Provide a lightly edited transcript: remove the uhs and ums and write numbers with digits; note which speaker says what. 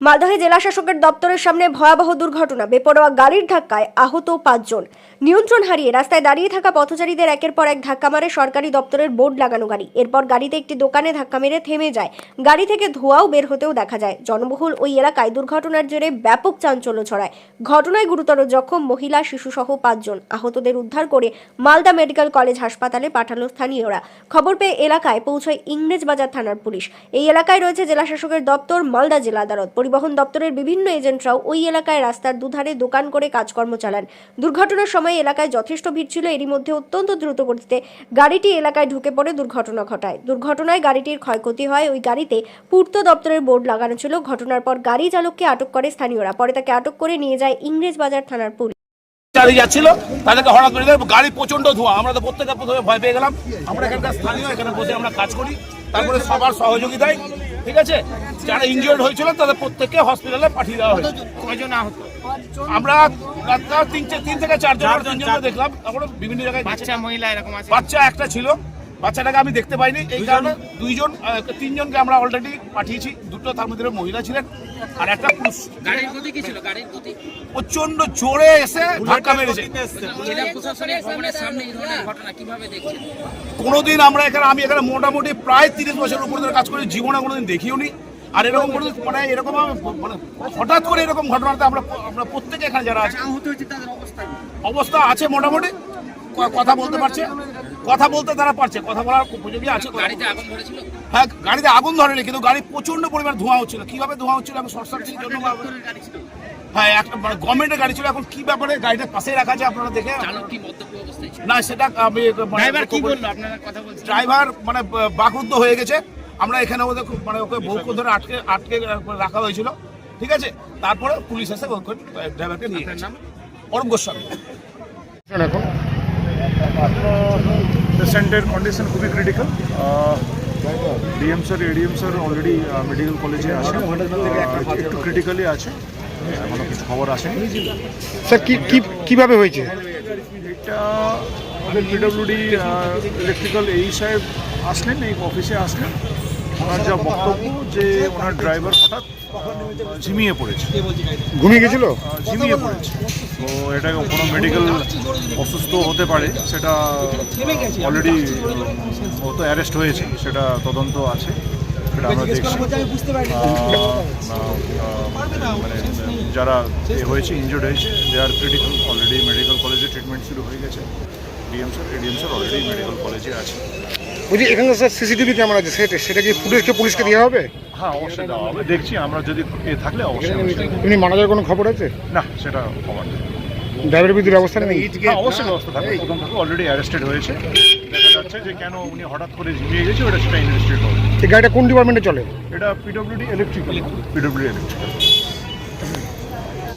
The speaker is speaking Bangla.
Speaker 1: মালদহে জেলা শাসকের দপ্তরের সামনে ভয়াবহ দুর্ঘটনা। বেপরোয়া গাড়ির ধাক্কায় আহত 5 জন। নিয়ন্ত্রণ হারিয়ে রাস্তায় দাঁড়িয়ে থাকা পথচারীদের একের পর এক ধাক্কা মারে সরকারি দপ্তরের বোর্ড লাগানো গাড়ি। এরপর গাড়িতে একটি দোকানে ধাক্কা মেরে থেমে যায়। গাড়ি থেকে ধোঁয়াও বের হতেও দেখা যায়। জনবহুল ওই এলাকায় দুর্ঘটনার জেরে ব্যাপক চাঞ্চল্য ছড়ায়। ঘটনায় গুরুতর জখম মহিলা, শিশুসহ 5 জন। আহতদের উদ্ধার করে মালদা মেডিকেল কলেজ হাসপাতালে পাঠালো স্থানীয়রা। খবর পেয়ে এলাকায় পৌঁছয় ইংরেজবাজার থানার পুলিশ। এই এলাকায় রয়েছে জেলা শাসকের দপ্তর, মালদা জেলা আদালত। পরিবহন দপ্তরের বিভিন্ন এজেন্টরাও ওই এলাকায় রাস্তার দুধারে দোকান করে কাজকর্ম চালান। দুর্ঘটনার সময় এলাকায় যথেষ্ট ভিড় ছিল। এরই মধ্যে অত্যন্ত দ্রুত গতিতে গাড়িটি এলাকায় ঢুকে পড়ে দুর্ঘটনা ঘটায়। দুর্ঘটনায় গাড়িটির ক্ষয়ক্ষতি হয়। ওই গাড়িতে পূর্ত দপ্তরের বোর্ড লাগানো ছিল। ঘটনার পর গাড়ি চালককে আটক করে স্থানীয়রা। পরে তাকে আটক করে নিয়ে যায় ইংরেজবাজার থানার পুলিশ।
Speaker 2: চালিয়ে যাচ্ছিল, তাদেরকে হঠাৎ করে গাড়ি প্রচন্ড ধোঁয়া। আমরা তো প্রত্যেকে প্রথমে ভয় পেয়ে গেলাম। আমরা এখানকার স্থানীয়, এখানে বসে আমরা কাজ করি। তারপরে সবার সহযোগিতায়, ঠিক আছে, যারা ইনজিওর্ড হয়েছিল তাদের প্রত্যেককে হসপিটালে পাঠিয়ে দেওয়া হয়েছে। কয়জন আহত? আমরা 3 থেকে 4 জন, 3 জন দেখলাম। তারপরে বিভিন্ন জায়গায়
Speaker 3: বাচ্চা, মহিলা এরকম আছে।
Speaker 2: বাচ্চা একটা ছিল, বাচ্চাটাকে আমি দেখতে পাইনি। এই কারণে 3 জনকে আমরা অলরেডি পাঠিয়েছি। 2টো তার মধ্যে মহিলা ছিলেন আর একটা পুরুষ।
Speaker 3: গাড়ির গতি কি ছিল? গাড়ির গতি
Speaker 2: প্রচন্ড জোরে এসে ধাক্কা মেরেছে।
Speaker 3: জেলা প্রশাসনের ভবনের সামনে এই ধরনের ঘটনা কিভাবে দেখছেন?
Speaker 2: কোনোদিন আমি এখানে মোটামুটি প্রায় 30 বছরের উপর ধরে কাজ করি, জীবনে কোনোদিন দেখিও নি। আর এরকম এরকম হঠাৎ করে এরকম ঘটনাতে আমরা প্রত্যেকে এখানে যারা আছে
Speaker 3: আহত হয়েছে, তাদের
Speaker 2: অবস্থা আছে মোটামুটি, কথা বলতে পারছে, কথা বলতে তারা পারছে, কথা বলার উপযোগী আছে।
Speaker 3: গাড়িতে আগুন ধরেছিল?
Speaker 2: হ্যাঁ, গাড়িতে আগুন ধরেনি, কিন্তু গাড়ি প্রচন্ড পরিমাণ ধোঁয়া হচ্ছিল। কিভাবে ধোঁয়া হচ্ছিল আমি শর্ট সার্কিটের জন্য,
Speaker 3: গাড়ি ছিল?
Speaker 2: হ্যাঁ, একটা গভর্নমেন্টের গাড়ি ছিল। এখন কি ব্যাপারে গাড়িটা পাশে রাখা আছে আপনারা দেখে?
Speaker 3: চালক কি মদ্যপ অবস্থায় ছিল?
Speaker 2: না, সেটা আমি
Speaker 3: ড্রাইভার কি বললো? আপনারা কথা বলছেন।
Speaker 2: ড্রাইভার বাকরুদ্ধ হয়ে গেছে। আমরা এখানে ওদের ওকে বহুক্ষণ ধরে আটকে রাখা হয়েছিল, ঠিক আছে। তারপরে পুলিশ এসে ড্রাইভারকে নিয়ে গেছে। অরূপ গোস্বামী।
Speaker 4: এখন পেশেন্টের কন্ডিশন খুবই critical. DM sir, ADM sir already medical কলেজে আছে, একটু ক্রিটিক্যালি আছে, এখনো কিছু খবর আসেনি।
Speaker 5: স্যার কিভাবে হয়েছে
Speaker 4: এটা? আমাদের পিডব্লিউডি ইলেকট্রিক্যাল এই সাহেব আসলেন, এই অফিসে আসলেন। ওনার যা বক্তব্য যে ওনার ড্রাইভার হঠাৎ ঝিমিয়ে পড়েছে,
Speaker 5: ঘুমিয়ে গেছিল,
Speaker 4: ঝিমিয়ে পড়েছে। তো এটা কোনো মেডিকেল অসুস্থ হতে পারে, সেটা অলরেডি ও তো অ্যারেস্ট হয়েছে, সেটা তদন্ত আছে, সেটা আমরা দেখছি। মানে যারা হয়েছে, ইনজুর্ড হয়েছে, দে আর ক্রিটিক্যাল। অলরেডি মেডিকেল কলেজে ট্রিটমেন্ট শুরু হয়ে গেছে। DM sir, ADM sir already medical কলেজে আছে।
Speaker 5: বলছি এখানে স্যার সিসিটিভি ক্যামেরা আছে, সেটা কি পুলিশকে দেওয়া হবে?
Speaker 4: হ্যাঁ, অবশ্যই দেওয়া হবে, দেখছি আমরা। যদি থাকলে অবশ্যই।
Speaker 5: এমনি মারা যাওয়ার কোনো খবর আছে?
Speaker 4: না, সেটা খবর নেই।
Speaker 5: ড্রাইভারের বিরুদ্ধে ব্যবস্থা নেই?
Speaker 4: হ্যাঁ, অবশ্যই ব্যবস্থা থাকবে। প্রথম থেকে অলরেডি অ্যারেস্টেড হয়েছে। দেখা যাচ্ছে যে কেন উনি হঠাৎ করে ঝিমিয়ে গেছে, ওটা সেটা ইনভেস্টিগেট হবে।
Speaker 5: এই গাড়িটা কোন ডিপার্টমেন্টে চলে?
Speaker 4: এটা পিডব্লিউডি ইলেকট্রিক্যাল।